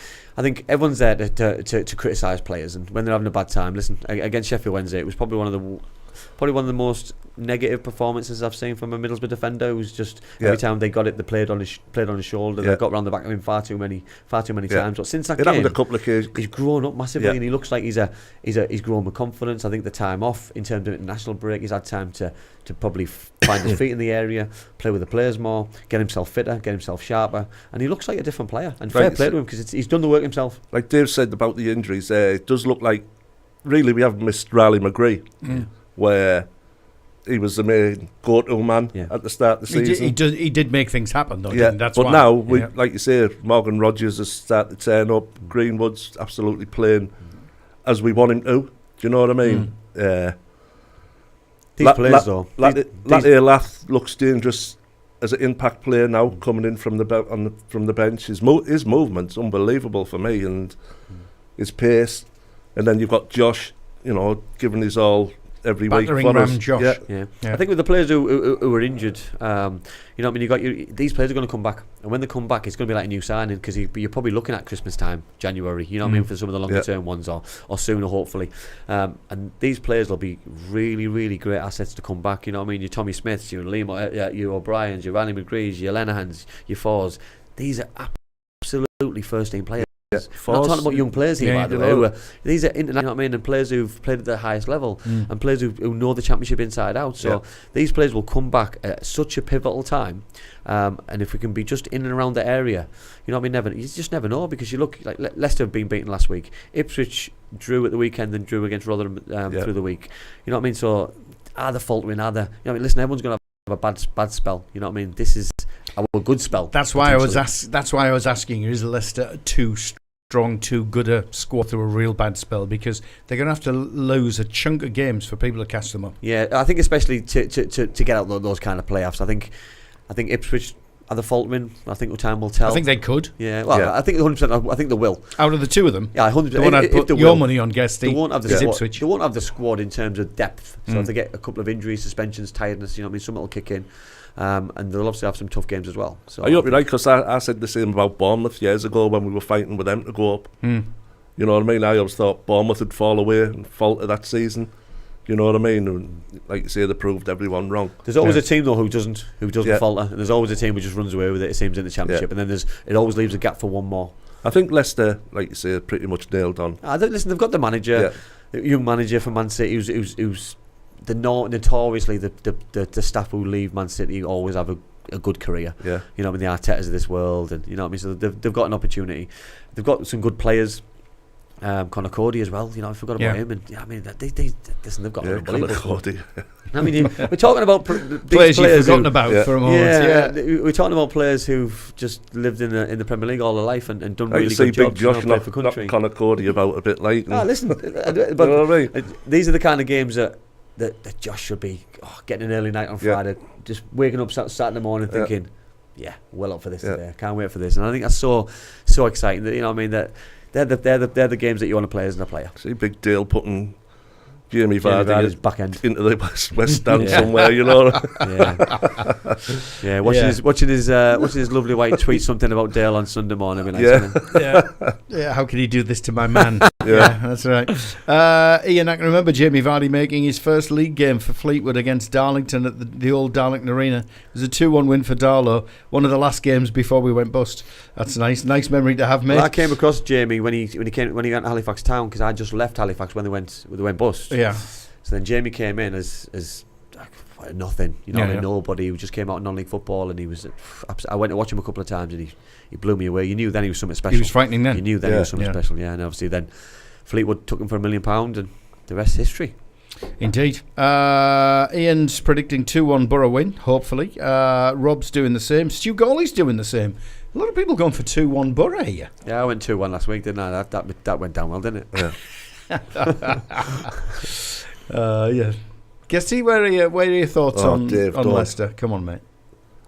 everyone's there to criticise players, and when they're having a bad time. Listen, against Sheffield Wednesday, it was probably one of the most negative performances I've seen from a Middlesbrough defender. Who's just every time they got it, they played on his shoulder. They got round the back of him far too many times. But since that game, happened a couple of occasions. He's grown up massively, and he looks like he's grown with confidence. I think the time off in terms of international break, he's had time to probably find his feet in the area, play with the players more, get himself fitter, get himself sharper, and he looks like a different player. And fair play to him, because he's done the work himself. Like Dave said about the injuries, it does look like really we haven't missed Riley McGree. Where he was the main go-to man at the start of the season. He did make things happen, though, didn't he? That's but why. Now, like you say, Morgan Rogers has started to turn up. Greenwood's absolutely playing as we want him to. Do you know what I mean? These players, though. Lath looks dangerous as an impact player now, coming in from the bench. His movement's unbelievable for me, and his pace. And then you've got Josh, you know, giving his all every week for us. Josh. Yeah. I think with the players who were injured, you know what I mean, these players are going to come back, and when they come back, it's going to be like a new signing, because you're probably looking at Christmas time, January. You know what I mean, for some of the longer term ones, or sooner, hopefully. And these players will be really, really great assets to come back. You know what I mean? Your Tommy Smiths, your Liam, your O'Briens, your Riley McGrees, your Lenahans, your Fours. These are absolutely first team players. We're not talking about young players here, by the way. These are international, you know what I mean, and players who've played at the highest level, and players who know the championship inside out. So these players will come back at such a pivotal time, and if we can be just in and around the area, you know what I mean, you just never know, because you look like Leicester have been beaten last week. Ipswich drew at the weekend and drew against Rotherham through the week. You know what I mean? So are they faltering? Are they? You know what I mean? Listen, everyone's going to have a bad spell. You know what I mean? This is a good spell. That's why I was asking you, is Leicester too strong, too good a squad through a real bad spell? Because they're going to have to lose a chunk of games for people to catch them up. Yeah, I think especially to get out those kind of playoffs. I think Ipswich are the faltering. I think time will tell. I think they could. Yeah, well, I think 100%. I think they will. Out of the two of them, 100%. The one I'd put your money on, Guesty, they won't have the Ipswich. They won't have the squad in terms of depth. So if they get a couple of injuries, suspensions, tiredness, you know what I mean, something will kick in. And they'll obviously have some tough games as well. So I hope you're right, because I said the same about Bournemouth years ago when we were fighting with them to go up. You know what I mean? I always thought Bournemouth would fall away and falter that season. You know what I mean? And like you say, they proved everyone wrong. There's always a team though who doesn't falter, and there's always a team who just runs away with it. It seems in the championship, and then it always leaves a gap for one more. I think Leicester, like you say, are pretty much nailed on. Listen, they've got the manager, the young manager for Man City, who's notoriously the staff who leave Man City always have a good career. Yeah. You know what I mean? The Artetas of this world, and you know what I mean? So they've got an opportunity. They've got some good players. Connor Cody as well. I forgot about him. And I mean, listen, they've got an Connor unbelievable. Cody. I mean, we're talking about players you've forgotten about for a moment. We're talking about players who've just lived in the Premier League all their life and done I really see good Big jobs. Josh Played for country. knock Connor Cody about a bit late. Listen, but you know what I mean? these are the kind of games that Josh should be getting an early night on Friday, just waking up Saturday morning thinking, well up for this today. Can't wait for this. And I think that's so exciting that that they're the games that you want to play as a player. See Big Dale putting Jamie Vardy back end into the West Stand somewhere, watching his lovely wife tweet something about Dale on Sunday morning. How can he do this to my man? That's right. Ian, I can remember Jamie Vardy making his first league game for Fleetwood against Darlington at the old Darlington Arena. It was a 2-1 win for Darlow, one of the last games before we went bust. That's nice memory to have, mate. Well, I came across Jamie when he went to Halifax Town, because I just left Halifax when they went bust. Yeah. So then Jamie came in as nothing, nobody who just came out of non-league football, and he was. I went to watch him a couple of times, and he blew me away. You knew then he was something special. He was frightening then. You knew then he was something special. Yeah, and obviously then Fleetwood took him for £1 million, and the rest is history. Indeed. Ian's predicting 2-1 Boro win, hopefully. Rob's doing the same. Stu Gawley's doing the same. A lot of people going for 2-1 Boro here. Yeah, I went 2-1 last week, didn't I? That went down well, didn't it? Yeah. Guesty, where are your thoughts on Dave, Leicester? Come on, mate.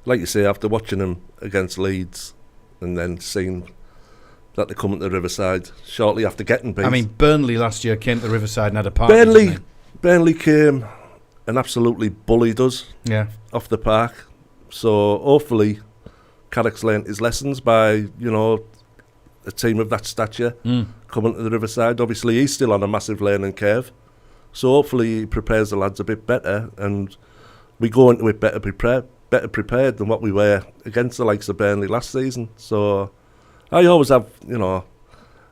Like you say, after watching them against Leeds and then seeing that they come into Riverside shortly after getting beat. I mean, Burnley last year came to the Riverside and had a party. Burnley came and absolutely bullied us off the park. So hopefully Carrick's learnt his lessons by, a team of that stature coming to the Riverside. Obviously, he's still on a massive learning curve. So hopefully he prepares the lads a bit better, and we go into it better prepared than what we were against the likes of Burnley last season. So I always have,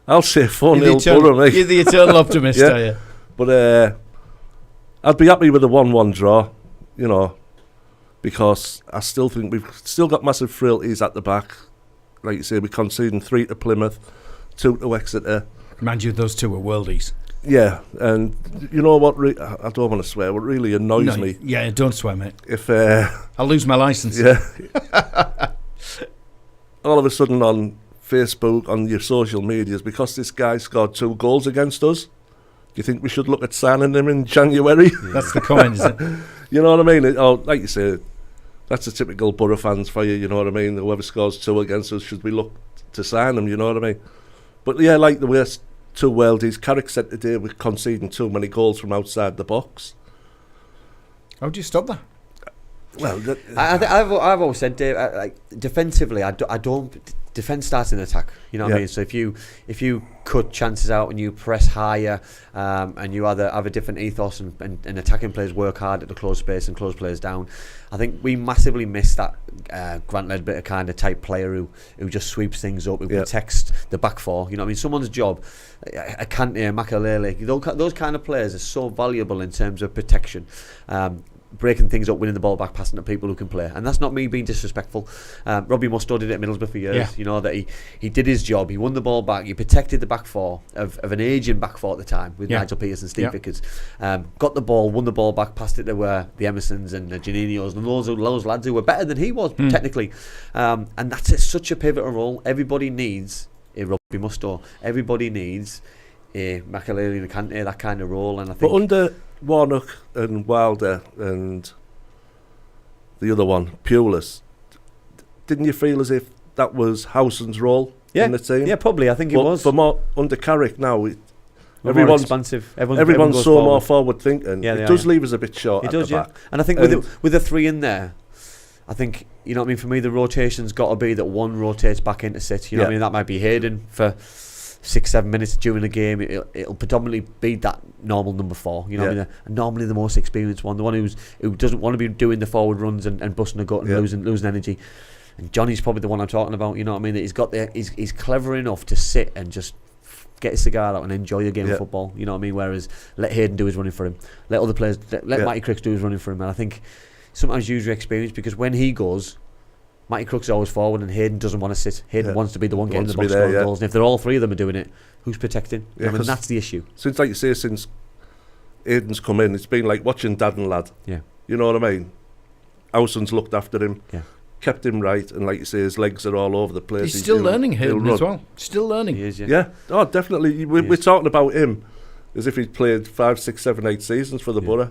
I'll say 4-0 Boro, mate. You're the eternal optimist, are you? But I'd be happy with a 1-1 draw, because I still think we've still got massive frailties at the back. Like you say, we're conceding 3 to Plymouth, 2 to Exeter. Mind you, those two were worldies. Yeah, and you know what? I don't want to swear. What really annoys me? Yeah, don't swear, mate. If I'll lose my licence. Yeah. All of a sudden on Facebook, on your social medias, because this guy scored 2 goals against us, do you think we should look at signing him in January? That's the comment, is it? You know what I mean? Like you say, that's a typical Boro fans for you. You know what I mean? Whoever scores 2 against us, should we look to sign him? You know what I mean? But yeah, like the worst 2 worldies. Carrick said today we're conceding too many goals from outside the box. How do you stop that? Well, I've always said, Dave, like defensively, I don't. Defence starts in attack. You know what I mean? So if you cut chances out and you press higher, and you have a different ethos, and attacking players work hard at the close space and close players down, I think we massively miss that Grant Ledbetter kind of type player who just sweeps things up, who protects the back four. You know what I mean? Someone's job, a Kante, Makalele, those kind of players are so valuable in terms of protection. Breaking things up, winning the ball back, passing to people who can play. And that's not me being disrespectful. Robbie Mustoe did it at Middlesbrough for years. You know, that he did his job. He won the ball back. He protected the back four of an ageing back four at the time with Nigel Pearson, Steve Vickers. Got the ball, won the ball back, passed it to the Emersons and the Janinios and those lads who were better than he was technically. And that's such a pivotal role. Everybody needs a Robbie Mustoe. Everybody needs a Makalele and a Kante, that kind of role. And I think, but under Warnock and Wilder and the other one, Pulis, didn't you feel as if that was Howson's role in the team? Yeah, probably. I think it was. For more under Carrick now, everyone's expansive. Everyone's so more forward thinking. Yeah, it does leave us a bit short. It does, the back. And I think with the 3 in there, I think, you know what I mean, for me the rotation's got to be that one rotates back into sit. You know what I mean? That might be Hayden for 6-7 minutes during the game. It'll predominantly be that normal number 4. You know what I mean? And normally the most experienced one, the one who doesn't want to be doing the forward runs and busting a gut and losing energy. And Johnny's probably the one I'm talking about. You know what I mean? That he's got he's clever enough to sit and just get his cigar out and enjoy the game of football. You know what I mean? Whereas let Hayden do his running for him, let other players, let Matty Cricks do his running for him. And I think sometimes use your experience, because when he goes, Matty Crook's always forward, and Hayden doesn't want to sit. Hayden wants to be the one getting the box there, scoring goals. And if they're all three of them are doing it, who's protecting? Yeah, that's the issue. Since, like you say, since Aiden's come in, it's been like watching Dad and Lad. Yeah. You know what I mean? Howson's looked after him, kept him right, and like you say, his legs are all over the place. He's still learning, Hayden, as well. Still learning. He is, yeah. Oh, definitely. We're talking about him as if he'd played 5, 6, 7, 8 seasons for the Boro.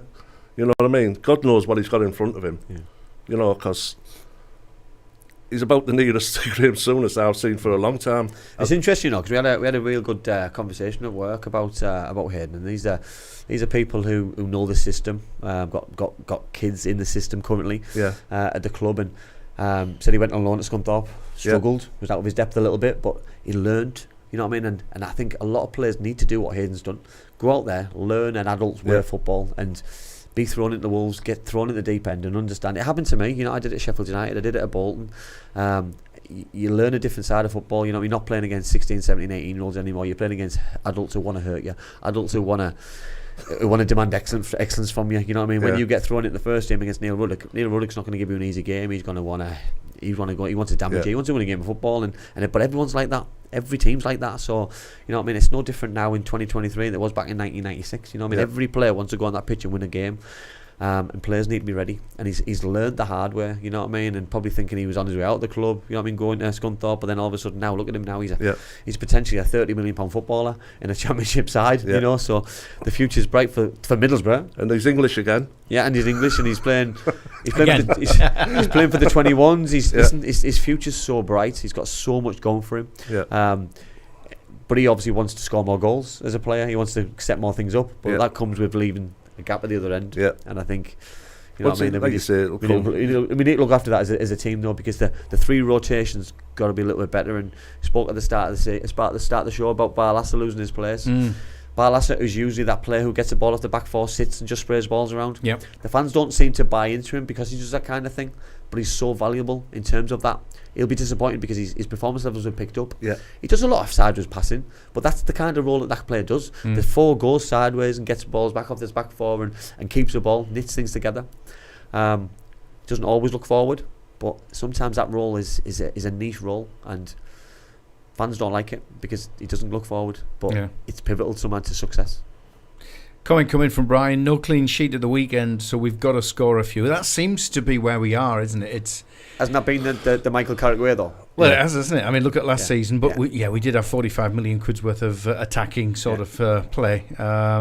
You know what I mean? God knows what he's got in front of him. Yeah. You know, because he's about the nearest to Graham Souness I've seen for a long time. It's interesting, because we had a real good conversation at work about Hayden, and these are people who know the system, got kids in the system currently at the club, and said he went on loan at Scunthorpe, struggled, was out of his depth a little bit, but he learned. You know what I mean? And I think a lot of players need to do what Hayden's done. Go out there, learn an adult's way of football, and be thrown into the wolves, get thrown in the deep end, and understand. It happened to me. You know, I did it at Sheffield United, I did it at Bolton. You learn a different side of football. You know, you're not playing against 16, 17, 18-year-olds anymore. You're playing against adults who want to hurt you, adults who want to demand excellence from you. You know what I mean? When you get thrown into the first game against Neil Ruddock's not going to give you an easy game. He's going to want to. He wants to damage you. He wants to win a game of football, but everyone's like that. Every team's like that. So you know what I mean. It's no different now in 2023 than it was back in 1996. You know what I mean. Every player wants to go on that pitch and win a game. And players need to be ready, and he's learned the hard way, you know what I mean, and probably thinking he was on his way out of the club, you know what I mean, going to Scunthorpe, but then all of a sudden now look at him now, he's potentially a £30 million footballer in a championship side, you know, so the future's bright for Middlesbrough. And he's English again. Yeah, and he's English, and he's playing for the 21s. His future's so bright. He's got so much going for him. But he obviously wants to score more goals as a player. He wants to set more things up, but that comes with leaving a gap at the other end. And I think, you know what I mean, like you say, we need to look after that as a team though, because the three rotations got to be a little bit better. And spoke at the start of the show about Barlaser losing his place. Barlaser is usually that player who gets the ball off the back four, sits and just sprays balls around. The fans don't seem to buy into him because he does that kind of thing, but he's so valuable in terms of that. He'll be disappointed because his performance levels have picked up. He does a lot of sideways passing, but that's the kind of role that player does. The four goes sideways and gets balls back off this back four and keeps the ball, knits things together. Doesn't always look forward, but sometimes that role is a niche role, and fans don't like it because he doesn't look forward, but it's pivotal to someone to success. Coming from Brian, no clean sheet at the weekend, so we've got to score a few. That seems to be where we are, isn't it? Hasn't that been the Michael Carrick way though? Well, it has, hasn't it? I mean, look at last season, but we did have 45 million quid's worth of attacking sort of play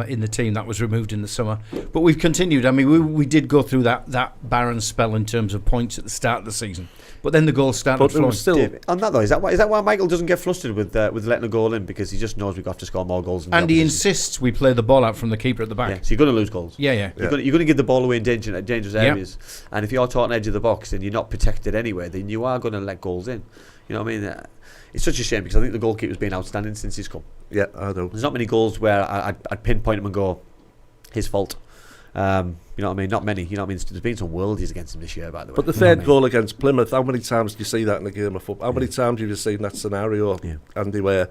in the team that was removed in the summer. But we've continued. I mean, we did go through that barren spell in terms of points at the start of the season, but then the goals started flowing. Still, on that though, is that why Michael doesn't get flustered with letting a goal in, because he just knows we've got to score more goals? And he insists we play the ball out from the keeper at the back. So you're going to lose goals. You're going to give the ball away in dangerous areas, and if you're taught an edge of the box and you're not protected anyway, then you are going to let goals in. You know what I mean? It's such a shame because I think the goalkeeper's been outstanding since he's come. Yeah, I do. There's not many goals where I'd pinpoint him and go, his fault. You know what I mean? Not many. You know what I mean? There's been some worldies against him this year, by the way. But the third goal against Plymouth, how many times do you see that in a game of football? How many times have you seen that scenario, Andy, where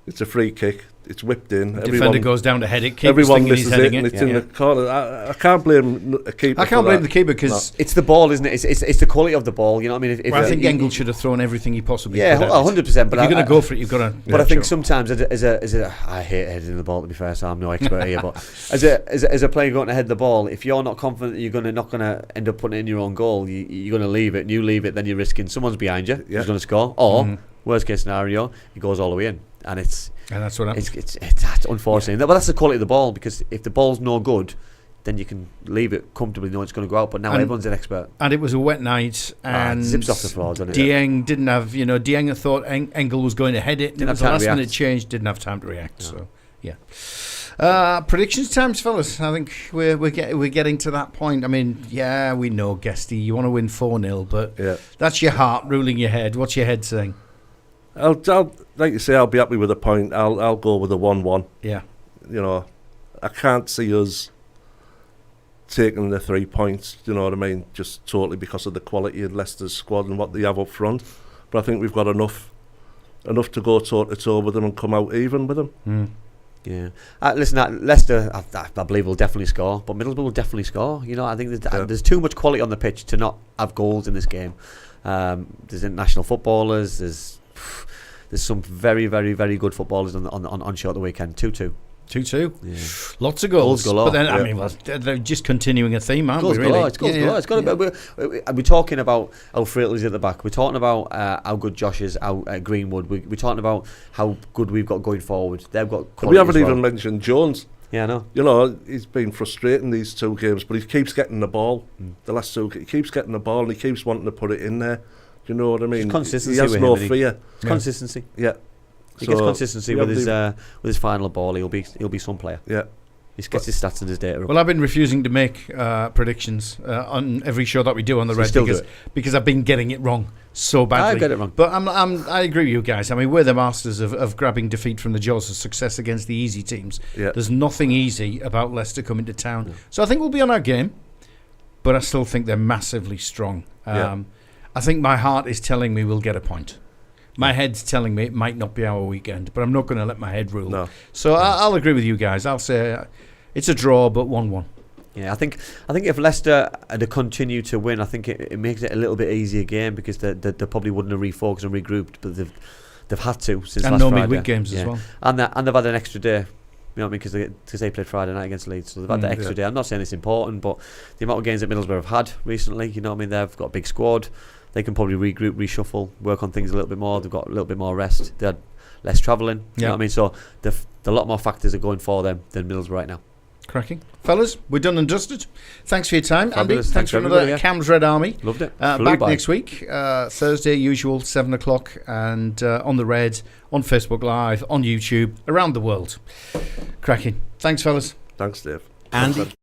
it's a free kick, it's whipped in, the defender goes down to head it, everyone misses it, and it's in the corner. I can't blame a keeper. I can't blame the keeper because it's the ball, isn't it? It's the quality of the ball. You know what I mean? I think Engel should have thrown everything he possibly could. 100%. But if you're going to go for it, you've got to. But I think sometimes as a I hate heading the ball, to be fair, so I'm no expert here. But as a player going to head the ball, if you're not confident that you're not going to end up putting it in your own goal, you're going to leave it. And you leave it, then you're risking someone's behind you who's going to score, or worst case scenario, it goes all the way in, and that's what happens. It's unfortunate. But that's the quality of the ball, because if the ball's no good, then you can leave it comfortably, know it's going to go out. But now everyone's an expert. And it was a wet night, and zips off the floor, doesn't it? Dieng didn't have, Dieng had thought Engel was going to head it. It was a last minute change, didn't have time to react. No. So, predictions times, fellas. I think we're getting to that point. I mean, we know, Guesty, you want to win 4-0, but that's your heart ruling your head. What's your head saying? I'll like you say, I'll be happy with a point. I'll go with a 1-1. Yeah. I can't see us taking the 3 points, you know what I mean, just totally because of the quality of Leicester's squad and what they have up front. But I think we've got enough to go toe-to-toe with them and come out even with them. Yeah. Listen, Leicester, I believe will definitely score, but Middlesbrough will definitely score. You know, I think there's too much quality on the pitch to not have goals in this game. There's international footballers. There's some very, very, very good footballers on show at the weekend. 2-2. 2-2. Yeah. Lots of goals. Galore. But then, I mean, they're just continuing a theme, aren't we, really? It's goals galore. It's got to be. We're talking about how Frailty's at the back. We're talking about how good Josh is, how Greenwood. We're talking about how good we've got going forward. They've got quality. We haven't as well. even mentioned Jones. Yeah, I know. You know, he's been frustrating these 2 games, but he keeps getting the ball. The last 2, he keeps getting the ball and he keeps wanting to put it in there. Do you know what I mean? It's consistency. He has with no him, fear. It's consistency. Yeah. He gets consistency with his final ball. He'll be some player. Yeah. He gets his stats and his data up. Well, I've been refusing to make predictions on every show that we do on the Red because I've been getting it wrong so badly. I get it wrong. But I agree with you guys. I mean, we're the masters of grabbing defeat from the jaws of success against the easy teams. Yeah. There's nothing easy about Leicester coming to town. So I think we'll be on our game, but I still think they're massively strong. I think my heart is telling me we'll get a point. My head's telling me it might not be our weekend, but I'm not going to let my head rule. No. So I'll agree with you guys. I'll say it's a draw, but 1-1. Yeah, I think if Leicester had to continue to win, I think it makes it a little bit easier game because they probably wouldn't have refocused and regrouped, but they've had to since and last no Friday. midweek games as well. And they've had an extra day. You know what I mean? Because they played Friday night against Leeds, so they've had that extra day. I'm not saying it's important, but the amount of games that Middlesbrough have had recently, you know what I mean? They've got a big squad. They can probably regroup, reshuffle, work on things a little bit more. They've got a little bit more rest. They had less travelling. You know what I mean? So a lot more factors are going for them than Middlesbrough right now. Cracking. Fellas, we're done and dusted. Thanks for your time, Fabulous. Andy. Thanks for another Cam's Red Army. Loved it. Back next week, Thursday, usual, 7 o'clock, and on the Red, on Facebook Live, on YouTube, around the world. Cracking. Thanks, fellas. Thanks, Dave. Andy